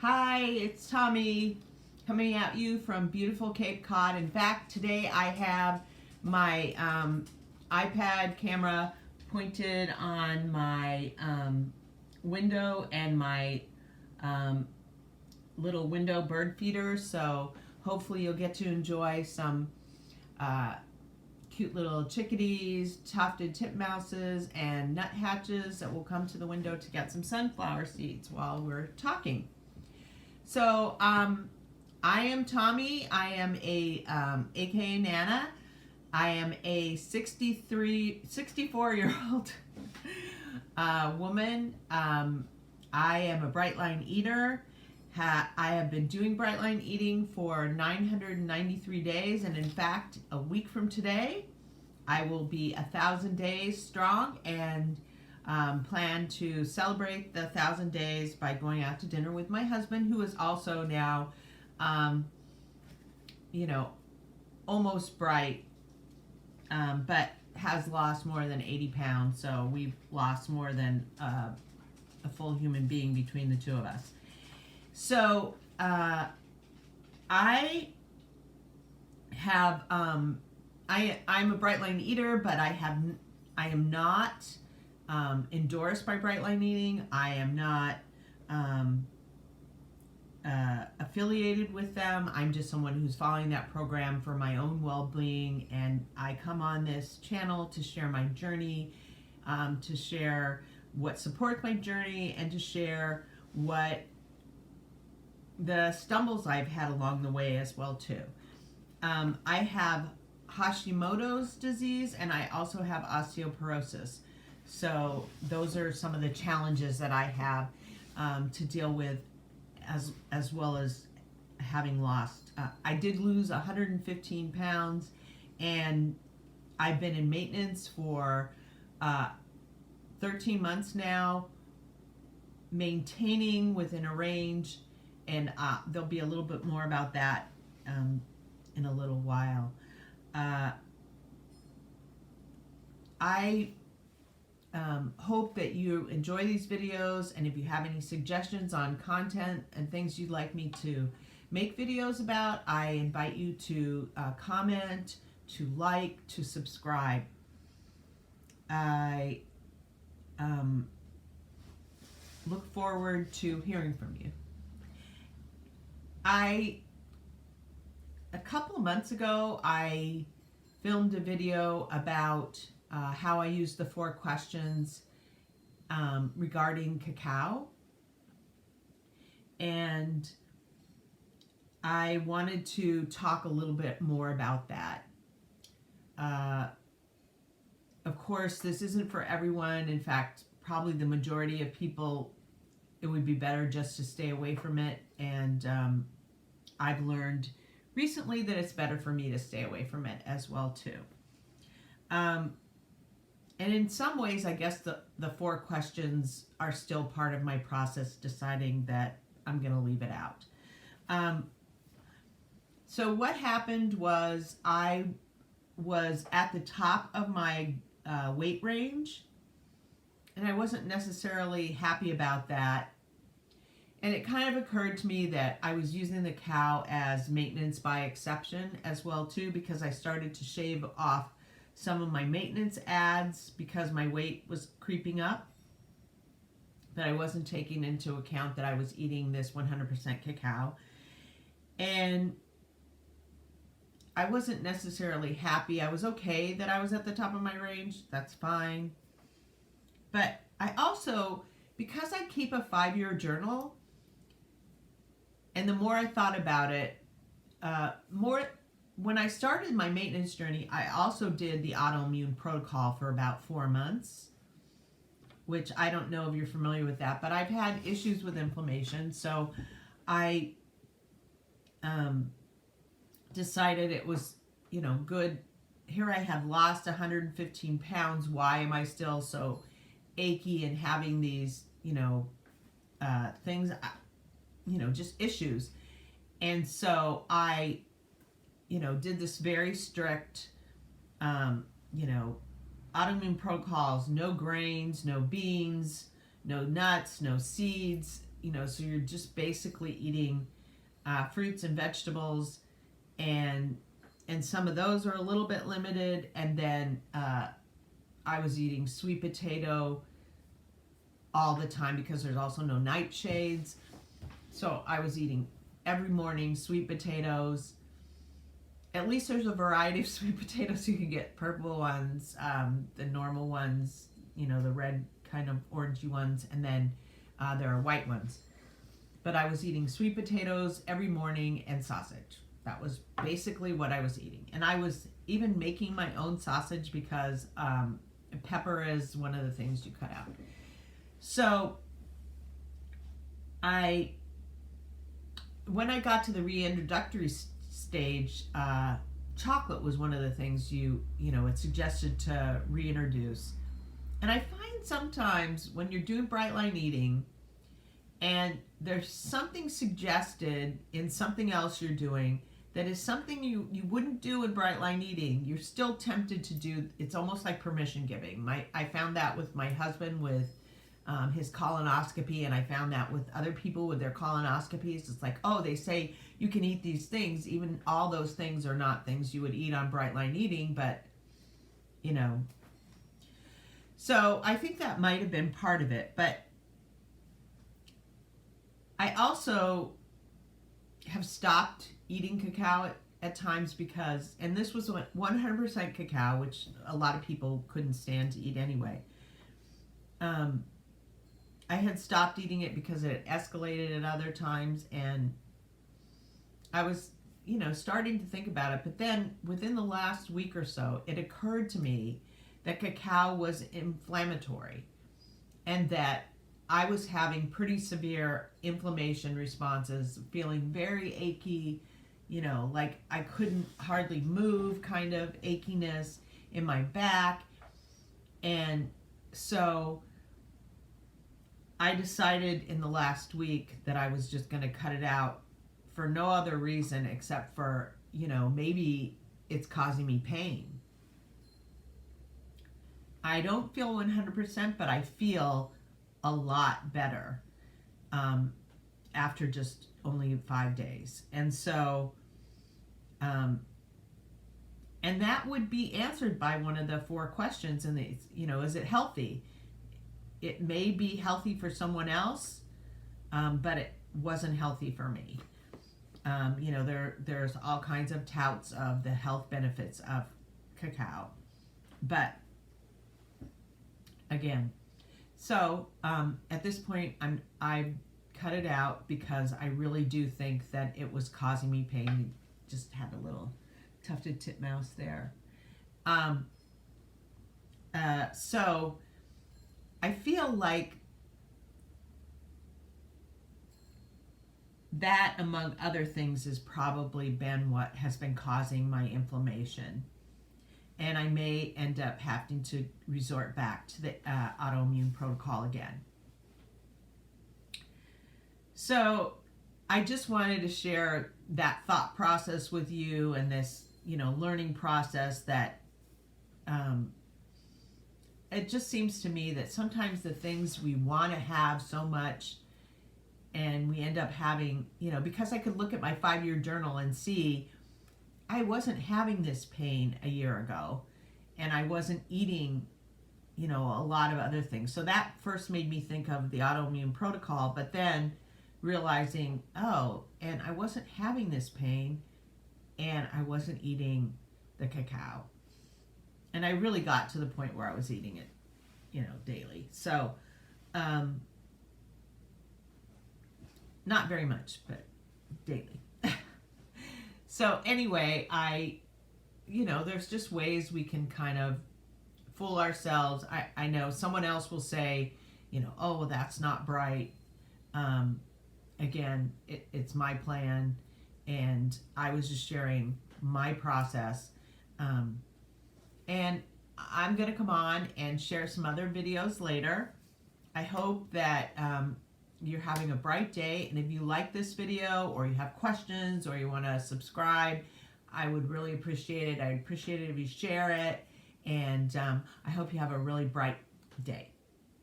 Hi, it's Tommy coming at you from beautiful Cape Cod. In fact, today I have my iPad camera pointed on my window and my little window bird feeder, so hopefully you'll get to enjoy some cute little chickadees, tufted titmouses, and nuthatches that will come to the window to get some sunflower seeds while we're talking. So I am Tommy. I am a AKA Nana. I am a 64-year-old woman. I am a bright line eater. I have been doing bright line eating for 993 days, and in fact, a week from today, I will be 1,000 days strong and plan to celebrate the 1,000 days by going out to dinner with my husband, who is also now, almost bright, but has lost more than 80 pounds. So we've lost more than a full human being between the two of us. So I have I'm a bright line eater, but I am not endorsed by Bright Line Eating. I am not affiliated with them. I'm just someone who's following that program for my own well-being, and I come on this channel to share my journey, to share what supports my journey, and to share what the stumbles I've had along the way as well too. I have Hashimoto's disease, and I also have osteoporosis. So those are some of the challenges that I have to deal with, as well as having lost. I did lose 115 pounds, and I've been in maintenance for 13 months now, maintaining within a range, and there'll be a little bit more about that in a little while. I hope that you enjoy these videos, and if you have any suggestions on content and things you'd like me to make videos about, I invite you to comment, to like, to subscribe. I look forward to hearing from you. A couple of months ago, I filmed a video about how I use the 4 questions regarding cacao, and I wanted to talk a little bit more about that. Of course, this isn't for everyone. In fact, probably the majority of people, it would be better just to stay away from it, and I've learned recently that it's better for me to stay away from it as well too. And in some ways, I guess the 4 questions are still part of my process, deciding that I'm going to leave it out. So what happened was I was at the top of my weight range, and I wasn't necessarily happy about that. And it kind of occurred to me that I was using the cacao as maintenance by exception as well too, because I started to shave off some of my maintenance ads because my weight was creeping up. But I wasn't taking into account that I was eating this 100% cacao. And I wasn't necessarily happy. I was okay that I was at the top of my range. That's fine. But I also, because I keep a 5-year journal, and the more I thought about it, when I started my maintenance journey, I also did the Autoimmune Protocol for about 4 months, which I don't know if you're familiar with that, but I've had issues with inflammation, so I decided it was, good. Here I have lost 115 pounds. Why am I still so achy and having these, things, just issues? And so I, did this very strict, autoimmune protocols: no grains, no beans, no nuts, no seeds, so you're just basically eating fruits and vegetables, and some of those are a little bit limited. And then I was eating sweet potato all the time because there's also no nightshades. So I was eating every morning sweet potatoes. At least there's a variety of sweet potatoes. You can get purple ones, the normal ones, the red kind of orangey ones, and then there are white ones. But I was eating sweet potatoes every morning and sausage. That was basically what I was eating. And I was even making my own sausage because pepper is one of the things you cut out. So when I got to the reintroductory stage, chocolate was one of the things it suggested to reintroduce. And I find sometimes when you're doing bright line eating and there's something suggested in something else you're doing that is something you wouldn't do in bright line eating, you're still tempted to do. It's almost like permission giving. I found that with my husband with his colonoscopy, and I found that with other people with their colonoscopies. It's like, oh, they say you can eat these things, even all those things are not things you would eat on bright line eating, but so I think that might have been part of it. But I also have stopped eating cacao at times because, and this was 100% cacao, which a lot of people couldn't stand to eat anyway. I had stopped eating it because it had escalated at other times, and I was, starting to think about it. But then within the last week or so, it occurred to me that cacao was inflammatory and that I was having pretty severe inflammation responses, feeling very achy, like I couldn't hardly move, kind of achiness in my back. And so I decided in the last week that I was just going to cut it out for no other reason except for, maybe it's causing me pain. I don't feel 100%, but I feel a lot better after just only 5 days. And so, and that would be answered by one of the 4 questions. And is it healthy? It may be healthy for someone else, but it wasn't healthy for me. There's all kinds of touts of the health benefits of cacao, but again, so at this point, I've cut it out because I really do think that it was causing me pain. Just had a little tufted titmouse there. So I feel like that, among other things, has probably been what has been causing my inflammation. And I may end up having to resort back to the autoimmune protocol again. So I just wanted to share that thought process with you, and this, learning process that it just seems to me that sometimes the things we want to have so much and we end up having, because I could look at my 5-year journal and see I wasn't having this pain a year ago, and I wasn't eating, a lot of other things. So that first made me think of the autoimmune protocol, but then realizing, and I wasn't having this pain, and I wasn't eating the cacao. And I really got to the point where I was eating it, daily. So, not very much, but daily. So anyway, there's just ways we can kind of fool ourselves. I know someone else will say, oh, well, that's not bright. Again, it's my plan, and I was just sharing my process. And I'm going to come on and share some other videos later. I hope that you're having a bright day, and if you like this video, or you have questions, or you want to subscribe, I would really appreciate it. I'd appreciate it if you share it, and I hope you have a really bright day.